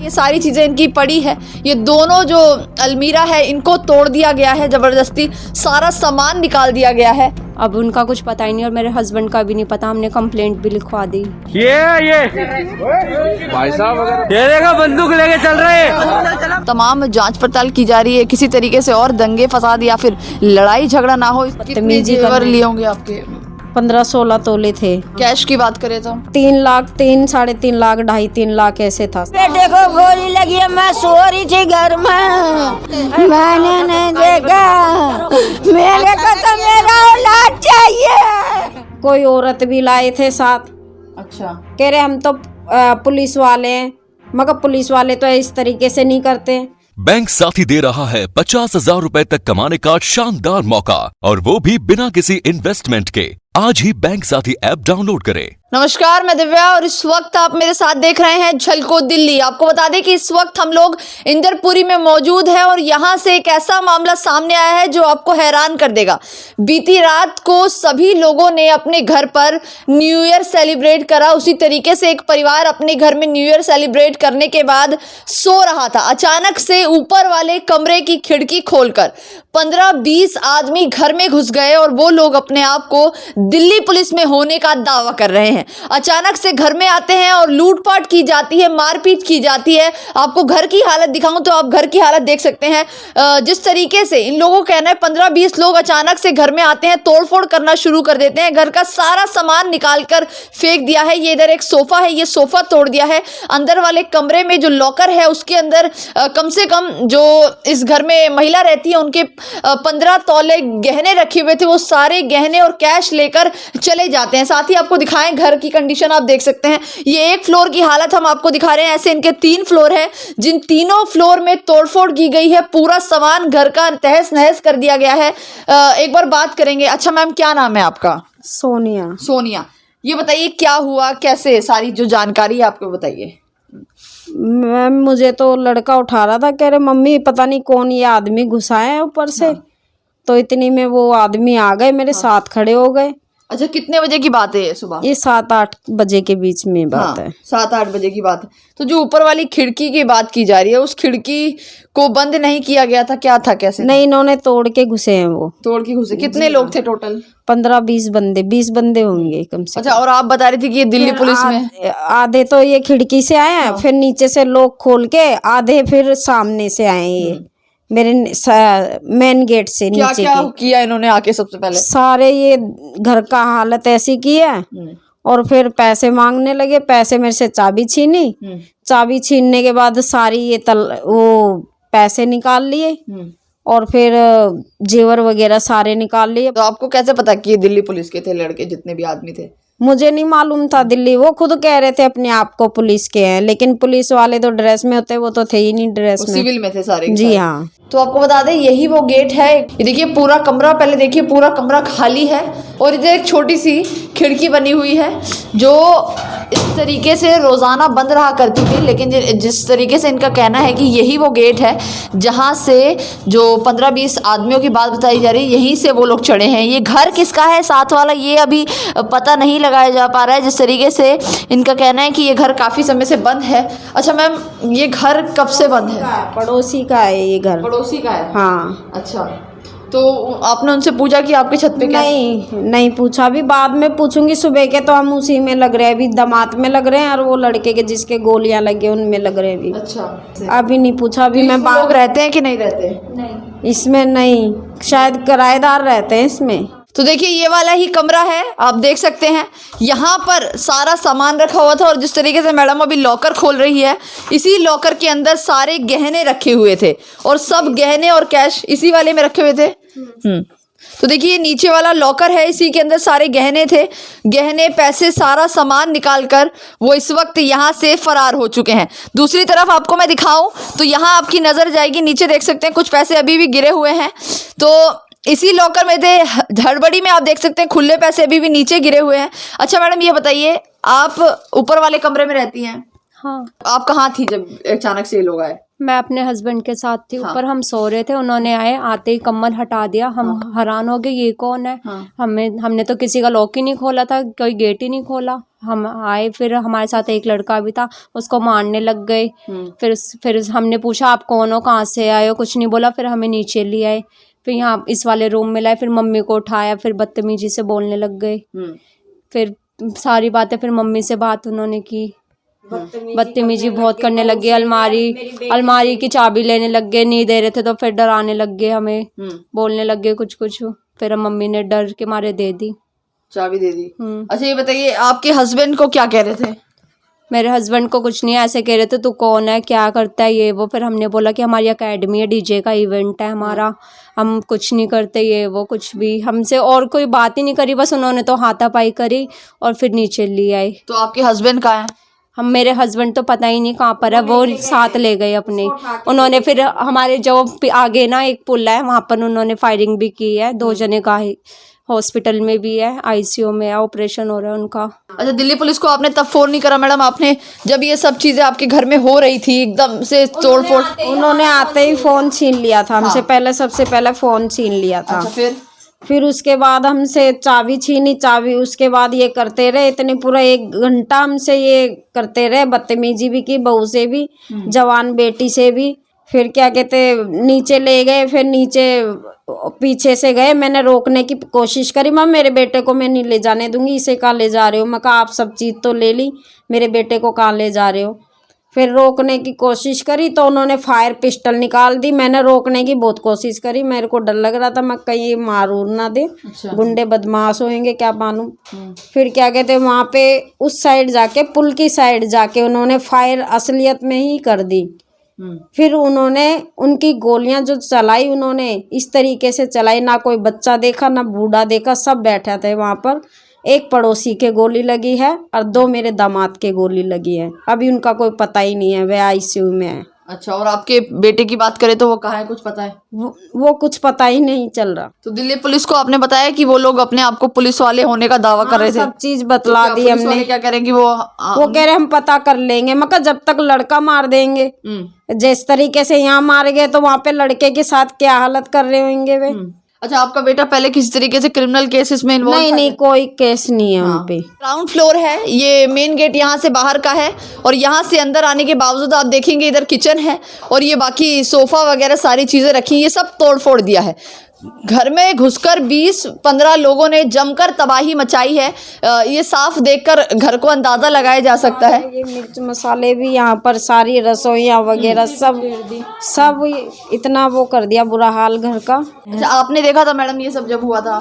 ये सारी चीज़ें इनकी पड़ी है। ये दोनों जो अलमीरा है इनको तोड़ दिया गया है, ज़बरदस्ती सारा सामान निकाल दिया गया है। अब उनका कुछ पता ही नहीं और मेरे हस्बैंड का भी नहीं पता। हमने कंप्लेंट भी लिखवा दी। ये भाई साहब ये देखो बंदूक लेके चल रहे हैं। तमाम जांच पड़ताल की जा रही है, किसी तरीके से और दंगे फसाद या फिर लड़ाई झगड़ा ना हो। कितने जेवर लिए होंगे आपके? 15-16 तोले थे। कैश की बात करें तो 3 लाख, 3-3.5 लाख, 2.5-3 लाख ऐसे था। बेटे को गोली लगी है, मैं सो रही थी घर में, मैंने नहीं देखा। मेरे को तो मेरा औलाद चाहिए। कोई औरत भी लाए थे साथ। अच्छा, कह रहे हम तो पुलिस वाले हैं, मगर पुलिस वाले तो इस तरीके से नहीं करते। बैंक साथी दे रहा है 50,000 रुपए तक कमाने का शानदार मौका, और वो भी बिना किसी इन्वेस्टमेंट के। आज ही बैंक साथी ऐप डाउनलोड करें। नमस्कार, मैं दिव्या और इस वक्त आप मेरे साथ देख रहे हैं झलको दिल्ली। आपको बता दें कि इस वक्त हम लोग इंदरपुरी में मौजूद हैं और यहाँ से एक ऐसा मामला सामने आया है जो आपको हैरान कर देगा। बीती रात को सभी लोगों ने अपने घर पर न्यू ईयर सेलिब्रेट करा। उसी तरीके से एक परिवार अपने घर में न्यू ईयर सेलिब्रेट करने के बाद सो रहा था। अचानक से ऊपर वाले कमरे की खिड़की खोलकर 15-20 आदमी घर में घुस गए और वो लोग अपने आप को दिल्ली पुलिस में होने का दावा कर रहे हैं। अचानक से घर में आते हैं और लूटपाट की जाती है, मारपीट की जाती है। आपको घर की हालत दिखाऊं तो आप घर की हालत देख सकते हैं। जिस तरीके से इन लोगों का कहना है 15-20 लोग अचानक से घर में आते हैं, तोड़फोड़ करना शुरू कर देते हैं, घर का सारा सामान निकाल कर फेंक दिया है। ये इधर एक सोफा है, ये सोफा तोड़ दिया है। अंदर वाले कमरे में जो लॉकर है उसके अंदर कम से कम जो इस घर में महिला रहती है उनके 15 तोले गहने रखे हुए थे, वो सारे गहने और कैश लेकर चले जाते हैं। साथ ही आपको दिखाएं घर की कंडीशन आप देख सकते हैं। ये एक फ्लोर की हालत हम आपको दिखा रहे हैं, ऐसे इनके 3 फ्लोर है, जिन तीनों फ्लोर में तोड़फोड़ की गई है। पूरा सामान घर का तहस नहस कर दिया गया है। एक बार बात करेंगे। अच्छा मैम, क्या नाम है आपका? सोनिया। सोनिया, ये बताइए क्या हुआ, कैसे, सारी जो जानकारी है आपको बताइए। मैम मुझे तो लड़का उठा रहा था, कह रहे मम्मी पता नहीं कौन ये आदमी घुसा है ऊपर से। तो इतनी में वो आदमी आ गए, मेरे साथ खड़े हो गए। अच्छा, कितने बजे की बात है ये? सुबह ये 7-8 बजे के बीच में बात है। 7-8 बजे की बात है। तो जो ऊपर वाली खिड़की की बात की जा रही है, उस खिड़की को बंद नहीं किया गया था, क्या था, कैसे? नहीं, इन्होंने तोड़ के घुसे हैं। वो तोड़ के घुसे। कितने लोग थे टोटल? 15-20 बंदे, 20 बंदे होंगे कम से कम। अच्छा, और आप बता रही थी कि ये दिल्ली पुलिस में आधे तो ये खिड़की से आए हैं, फिर नीचे से लोग खोल के, आधे फिर सामने से आए ये मेरे मेन गेट से नीचे क्या किया इन्होंने आके? सबसे पहले सारे ये घर का हालत ऐसी की है और फिर पैसे मांगने लगे। पैसे मेरे से चाबी छीनी, चाबी छीनने के बाद सारी ये वो पैसे निकाल लिए और फिर जेवर वगैरह सारे निकाल लिए। तो आपको कैसे पता कि ये दिल्ली पुलिस के थे लड़के, जितने भी आदमी थे? मुझे नहीं मालूम था दिल्ली, वो खुद कह रहे थे अपने आप को पुलिस के हैं, लेकिन पुलिस वाले तो ड्रेस में होते, वो तो थे ही नहीं ड्रेस में, सिविल में थे सारे। जी हाँ। तो आपको बता दें यही वो गेट है। ये देखिए पूरा कमरा, पहले देखिए पूरा कमरा खाली है और इधर एक छोटी सी खिड़की बनी हुई है जो इस तरीके से रोज़ाना बंद रहा करती थी। लेकिन जिस तरीके से इनका कहना है कि यही वो गेट है जहाँ से जो 15-20 आदमियों की बात बताई जा रही है, यहीं से वो लोग चढ़े हैं। ये घर किसका है साथ वाला, ये अभी पता नहीं लगाया जा पा रहा है। जिस तरीके से इनका कहना है कि ये घर काफ़ी समय से बंद है। अच्छा मैम, ये घर कब से बंद है? पड़ोसी का है ये घर। पड़ोसी का है? हाँ। अच्छा, तो आपने उनसे पूछा कि आपके छत पे क्या? नहीं पूछा, अभी बाद में पूछूंगी। सुबह के तो हम उसी में लग रहे हैं, अभी दमात में लग रहे हैं और वो लड़के के जिसके गोलियां लगी उनमें लग रहे हैं अभी। अच्छा, अभी नहीं पूछा। अभी मैं लोग रहते हैं कि नहीं रहते? नहीं, इसमें नहीं, शायद किराएदार रहते हैं इसमें। तो देखिए ये वाला ही कमरा है, आप देख सकते हैं। यहाँ पर सारा सामान रखा हुआ था और जिस तरीके से मैडम अभी लॉकर खोल रही है, इसी लॉकर के अंदर सारे गहने रखे हुए थे और सब गहने और कैश इसी वाले में रखे हुए थे। तो देखिए नीचे वाला लॉकर है, इसी के अंदर सारे गहने थे। गहने, पैसे, सारा सामान निकालकर वो इस वक्त यहाँ से फरार हो चुके हैं। दूसरी तरफ आपको मैं दिखाऊं तो यहाँ आपकी नजर जाएगी, नीचे देख सकते हैं कुछ पैसे अभी भी गिरे हुए हैं। तो इसी लॉकर में थे, हड़बड़ी में आप देख सकते हैं खुले पैसे अभी भी नीचे गिरे हुए हैं। अच्छा मैडम, ये बताइए आप ऊपर वाले कमरे में रहती हैं? हाँ। आप कहाँ थी जब अचानक से ये लोग आए? मैं अपने हस्बैंड के साथ थी। ऊपर हम सो रहे थे, उन्होंने आए, आते ही कम्बल हटा दिया। हम हैरान हो गए, ये कौन है? हमने तो किसी का लॉक ही नहीं खोला था, कोई गेट ही नहीं खोला। हम आए, फिर हमारे साथ एक लड़का भी था, उसको मारने लग गए। फिर हमने पूछा आप कौन हो, कहाँ से आए हो, कुछ नहीं बोला। फिर हमें नीचे ले आए, फिर यहाँ इस वाले रूम में लाए, फिर मम्मी को उठाया, फिर बदतमीजी से बोलने लग गए। फिर सारी बातें, फिर मम्मी से बात उन्होंने की, बदतमीजी बहुत करने लग गए। अलमारी की चाबी लेने लग गए, नहीं दे रहे थे तो फिर डराने लग गए, हमें बोलने लग गए कुछ कुछ। फिर मम्मी ने डर के मारे दे दी, चाबी दे दी। अच्छा ये बताइए, आपके हस्बैंड को क्या कह रहे थे? मेरे हस्बैंड को कुछ नहीं, ऐसे कह रहे थे तू कौन है, क्या करता है, ये वो। फिर हमने बोला कि हमारी एकेडमी है, डीजे का इवेंट है हमारा, हम कुछ नहीं करते, ये वो कुछ भी। हमसे और कोई बात ही नहीं करी, बस उन्होंने तो हाथापाई करी और फिर नीचे ले आए। तो आपके हस्बैंड कहाँ हैं? मेरे हस्बैंड तो पता ही नहीं कहाँ पर है, वो साथ ले गए अपने। उन्होंने फिर हमारे जो आगे ना एक पुल है, वहाँ पर उन्होंने फायरिंग भी की है। 2 जने का हॉस्पिटल में भी है, आईसीयू में है, ऑपरेशन हो रहा है उनका। अच्छा, दिल्ली पुलिस को आपने तब फोन नहीं करा मैडम? आपने जब ये सब चीजें आपके घर में हो रही थी, एकदम से तोड़फोड़, उन्होंने आते ही फोन छीन लिया था हमसे। पहले सबसे पहले फोन छीन लिया था। अच्छा, फिर उसके बाद हमसे चाबी छीनी, चाबी उसके बाद ये करते रहे, इतने पूरा 1 घंटा हमसे ये करते रहे, बदतमीजी भी की, बहू से भी, जवान बेटी से भी। फिर क्या कहते, नीचे ले गए, फिर नीचे पीछे से गए, मैंने रोकने की कोशिश करी, मैं मेरे बेटे को मैं नहीं ले जाने दूंगी, इसे कहाँ ले जा रहे हो, मैं कहा आप सब चीज़ तो ले ली, मेरे बेटे को कहाँ ले जा रहे हो। फिर रोकने की कोशिश करी तो उन्होंने फायर पिस्टल निकाल दी। मैंने रोकने की बहुत कोशिश करी, मेरे को डर लग रहा था, मैं कहीं मार उर ना दे, गुंडे बदमाश होंगे क्या मालूम। फिर क्या कहते, वहाँ पे उस साइड जाके, पुल की साइड जाके उन्होंने फायर असलियत में ही कर दी। फिर उन्होंने उनकी गोलियां जो चलाई, उन्होंने इस तरीके से चलाई, ना कोई बच्चा देखा ना बूढ़ा देखा, सब बैठे थे वहाँ पर। एक पड़ोसी के गोली लगी है और 2 मेरे दामाद के गोली लगी है। अभी उनका कोई पता ही नहीं है, वे आईसीयू में है। अच्छा, और आपके बेटे की बात करें तो वो कहाँ है, कुछ पता है? वो कुछ पता ही नहीं चल रहा। तो दिल्ली पुलिस को आपने बताया कि वो लोग अपने आप को पुलिस वाले होने का दावा कर रहे थे? सब चीज बतला दी पुलिस हमने। वाले क्या कह रहे हैं कि वो कह रहे हम पता कर लेंगे। मैं कहा जब तक लड़का मार देंगे, जिस तरीके से यहाँ मार गए तो वहाँ पे लड़के के साथ क्या हालत कर रहे होंगे वे। अच्छा, आपका बेटा पहले किसी तरीके से क्रिमिनल केसेस में इन्वॉल्व था? नहीं, कोई केस नहीं है उन पे। ग्राउंड फ्लोर है, ये मेन गेट यहाँ से बाहर का है, और यहाँ से अंदर आने के बावजूद आप देखेंगे इधर किचन है, और ये बाकी सोफा वगैरह सारी चीज़ें रखी, ये सब तोड़ फोड़ दिया है। घर में घुसकर 20-15 लोगों ने जमकर तबाही मचाई है। ये साफ देखकर घर को अंदाजा लगाया जा सकता है। ये मिर्च मसाले भी यहाँ पर, सारी रसोइयाँ वगैरह सब इतना वो कर दिया, बुरा हाल घर का। अच्छा, आपने देखा था मैडम ये सब जब हुआ था?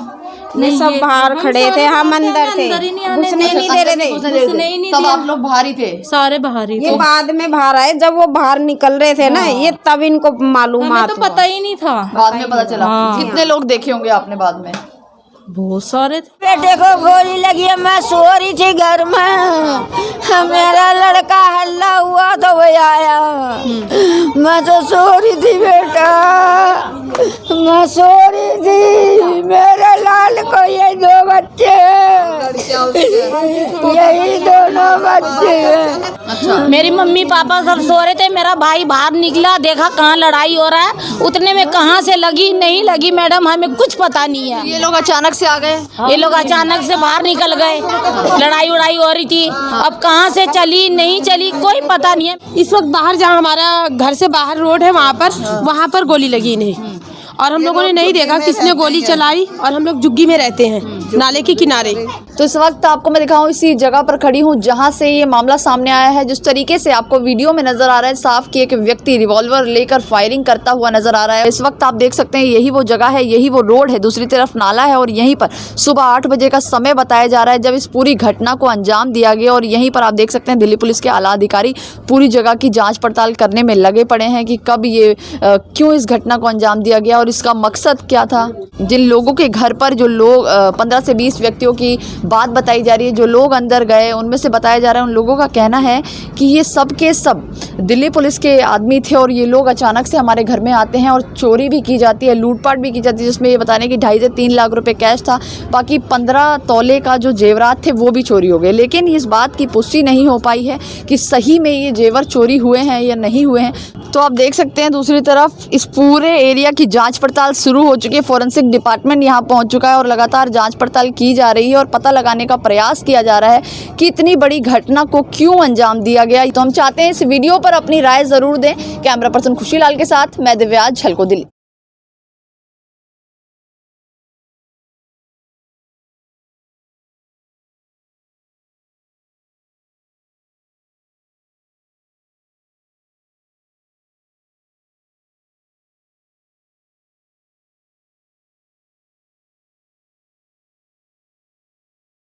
नहीं, सब बाहर खड़े थे, हम अंदर थे, घुसने नहीं दे रहे थे। तब आप लोग बाहर ही थे? सारे बाहर ही। ये बाद में बाहर आए, जब वो बाहर निकल रहे थे ना, ये तब इनको मालूमात तो पता ही नहीं था, बाद में पता चला। कितने लोग देखे होंगे आपने बाद में? बहुत सारे थे। बेटे को गोली लगी है, मैं सो रही थी घर में, मेरा लड़का हल्ला हुआ तो वो आया, मैं तो सो रही थी बेटा, मैं सो रही थी। मेरे लाल को ये 2 बच्चे, यही दोनों बच्चे हैं। अच्छा, मेरी मम्मी पापा सब सो रहे थे, मेरा भाई बाहर निकला, देखा कहाँ लड़ाई हो रहा है, उतने में कहाँ से लगी नहीं लगी मैडम हमें कुछ पता नहीं है। ये लोग अचानक से आ गए? ये लोग अचानक से बाहर निकल गए, लड़ाई उड़ाई हो रही थी, अब कहाँ से चली नहीं चली कोई पता नहीं है। इस वक्त बाहर जहाँ हमारा घर से बाहर रोड है, वहाँ पर गोली लगी नहीं, और हम लोगों ने नहीं देखा किसने गोली चलाई, और हम लोग जुग्गी में रहते हैं, नाले के किनारे। तो इस वक्त आपको मैं दिखाऊं, इसी जगह पर खड़ी हूं जहां से ये मामला सामने आया है। जिस तरीके से आपको वीडियो में नजर आ रहा है साफ कि एक व्यक्ति रिवॉल्वर लेकर फायरिंग करता हुआ नजर आ रहा है। इस वक्त आप देख सकते हैं यही वो जगह है, यही वो रोड है, दूसरी तरफ नाला है, और यहीं पर सुबह 8 बजे का समय बताया जा रहा है जब इस पूरी घटना को अंजाम दिया गया। और यहीं पर आप देख सकते हैं दिल्ली पुलिस के आला अधिकारी पूरी जगह की जाँच पड़ताल करने में लगे पड़े हैं कि कब ये क्यों इस घटना को अंजाम दिया गया और इसका मकसद क्या था। जिन लोगों के घर पर जो लोग 15 से 20 व्यक्तियों की बात बताई जा रही है, जो लोग अंदर गए उनमें से बताया जा रहा है, उन लोगों का कहना है कि ये सब के सब दिल्ली पुलिस के आदमी थे, और ये लोग अचानक से हमारे घर में आते हैं और चोरी भी की जाती है, लूटपाट भी की जाती है, जिसमें ये बताने कि 2.5 से 3 लाख रुपए कैश था, बाकी 15 तोले का जो जेवरात थे वो भी चोरी हो गए। लेकिन इस बात की पुष्टि नहीं हो पाई है कि सही में ये जेवर चोरी हुए हैं या नहीं हुए हैं। तो आप देख सकते हैं दूसरी तरफ इस पूरे एरिया की जाँच पड़ताल शुरू हो चुकी है, फोरेंसिक डिपार्टमेंट यहाँ पहुँच चुका है और लगातार जाँच पड़ताल की जा रही है और पता लगाने का प्रयास किया जा रहा है कि इतनी बड़ी घटना को क्यों अंजाम दिया गया। तो हम चाहते हैं इस वीडियो पर अपनी राय ज़रूर दें। कैमरा पर्सन खुशीलाल के साथ मैं दिव्या, झलको दिल्ली।